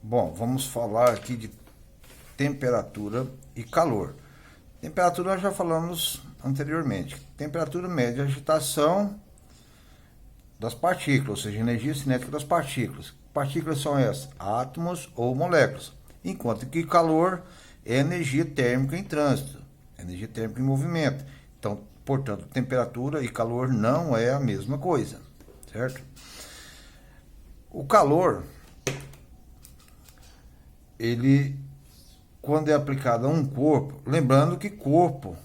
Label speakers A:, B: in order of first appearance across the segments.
A: Bom, vamos falar aqui de temperatura e calor. Temperatura nós já falamos anteriormente. Temperatura média de agitação das partículas, ou seja, energia cinética das partículas. Partículas são essas, átomos ou moléculas. Enquanto que calor é energia térmica em trânsito, energia térmica em movimento. Então, portanto, temperatura e calor não é a mesma coisa, certo? O calor, ele, quando é aplicado a um corpo, lembrando que corpo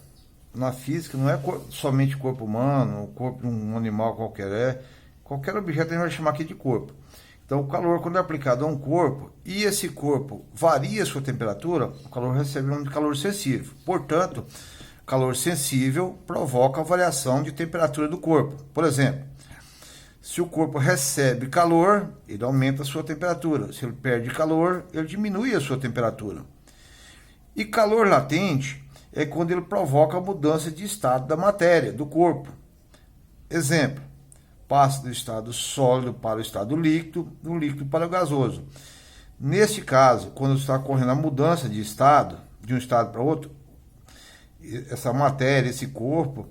A: na física não é somente corpo humano, o corpo de um animal qualquer, qualquer objeto a gente vai chamar aqui de corpo. Então o calor, quando é aplicado a um corpo e esse corpo varia a sua temperatura, o calor recebe o nome de calor sensível. Portanto, calor sensível provoca a variação de temperatura do corpo. Por exemplo, se o corpo recebe calor, ele aumenta a sua temperatura. Se ele perde calor, ele diminui a sua temperatura. E calor latente é quando ele provoca a mudança de estado da matéria, do corpo. Exemplo, passa do estado sólido para o estado líquido, do líquido para o gasoso. Neste caso, quando está ocorrendo a mudança de estado, de um estado para outro, essa matéria, esse corpo,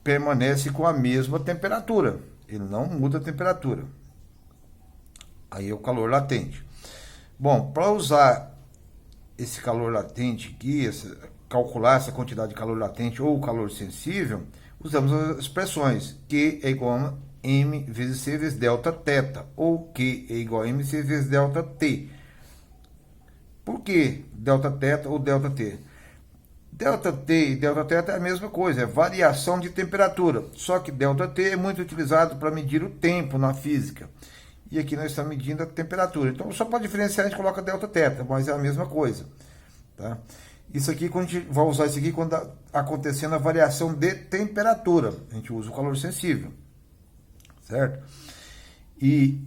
A: permanece com a mesma temperatura. Ele não muda a temperatura. Aí é o calor latente. Bom, para usar esse calor latente aqui, calcular essa quantidade de calor latente ou calor sensível, usamos as expressões Q é igual a M vezes C vezes delta θ, ou Q é igual a MC vezes delta T. Por que delta θ ou delta T? Delta T e delta θ é a mesma coisa, é variação de temperatura. Só que delta T é muito utilizado para medir o tempo na física. E aqui nós estamos medindo a temperatura. Então, só para diferenciar, a gente coloca delta θ, mas é a mesma coisa. Tá? Isso aqui, quando a gente vai usar isso aqui, quando está acontecendo a variação de temperatura. A gente usa o calor sensível. Certo? E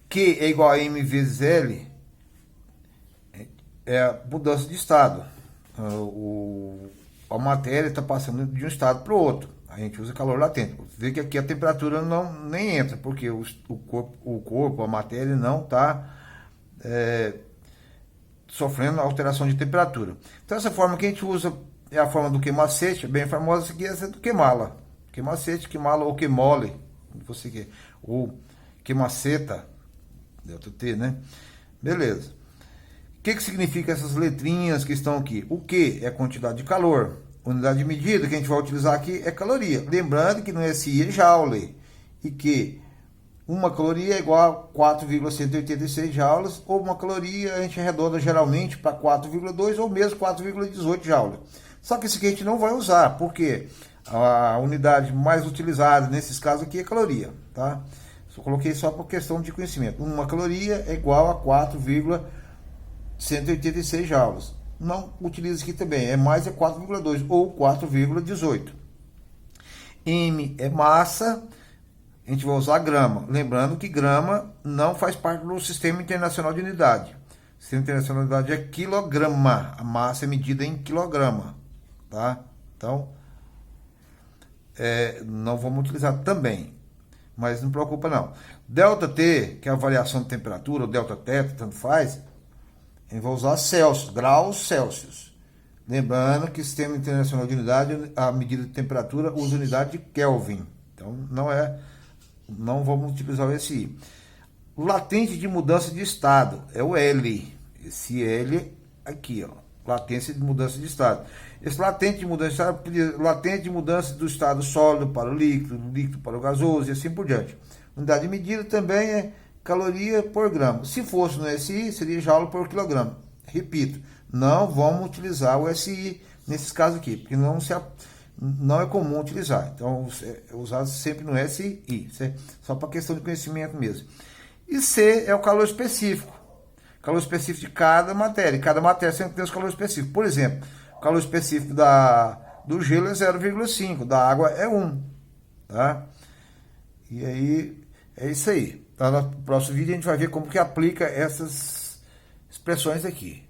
A: Q é igual a M vezes L é a mudança de estado. A matéria está passando de um estado para o outro. A gente usa calor latente. Você vê que aqui a temperatura nem entra, porque o corpo, a matéria não está sofrendo alteração de temperatura. Então essa forma que a gente usa é a forma do queimacete, bem famosa, essa aqui é do queimala. Queimacete, queimala ou queimole, você quer. Ou queimaceta, delta T, né? Beleza. O que significa essas letrinhas que estão aqui? O Q é a quantidade de calor. Unidade de medida que a gente vai utilizar aqui é caloria. Lembrando que no SI é joule. E que uma caloria é igual a 4,186 joules. Ou uma caloria a gente arredonda geralmente para 4,2 ou mesmo 4,18 joules. Só que isso aqui a gente não vai usar. Porque a unidade mais utilizada nesses casos aqui é caloria. Tá? Só coloquei só por questão de conhecimento. Uma caloria é igual a 4,186 joules. Não utiliza aqui também, é mais 4,2 ou 4,18. M é massa, a gente vai usar grama. Lembrando que grama não faz parte do Sistema Internacional de Unidade. O Sistema Internacional de Unidade é quilograma, a massa é medida em quilograma. Tá? Então, não vamos utilizar também, mas não preocupa não. Delta T, que é a variação de temperatura, ou delta θ, tanto faz, a gente vai usar Celsius, graus Celsius. Lembrando que o Sistema Internacional de Unidade, a medida de temperatura, usa unidade de Kelvin. Então, não vamos utilizar o SI. O latente de mudança de estado é o L. Esse L aqui, ó, latência de mudança de estado. Esse latente de mudança de estado, latente de mudança do estado sólido para o líquido, do líquido para o gasoso e assim por diante. Unidade de medida também é caloria por grama. Se fosse no SI, seria joule por quilograma. Repito, não vamos utilizar o SI nesses casos aqui, porque não é comum utilizar. Então, é usado sempre no SI, só para questão de conhecimento mesmo. E C é o calor específico. Calor específico de cada matéria. Cada matéria sempre tem os calores específicos. Por exemplo, o calor específico do gelo é 0,5, da água é 1. Tá? E aí, é isso aí. Então, no próximo vídeo a gente vai ver como que aplica essas expressões aqui.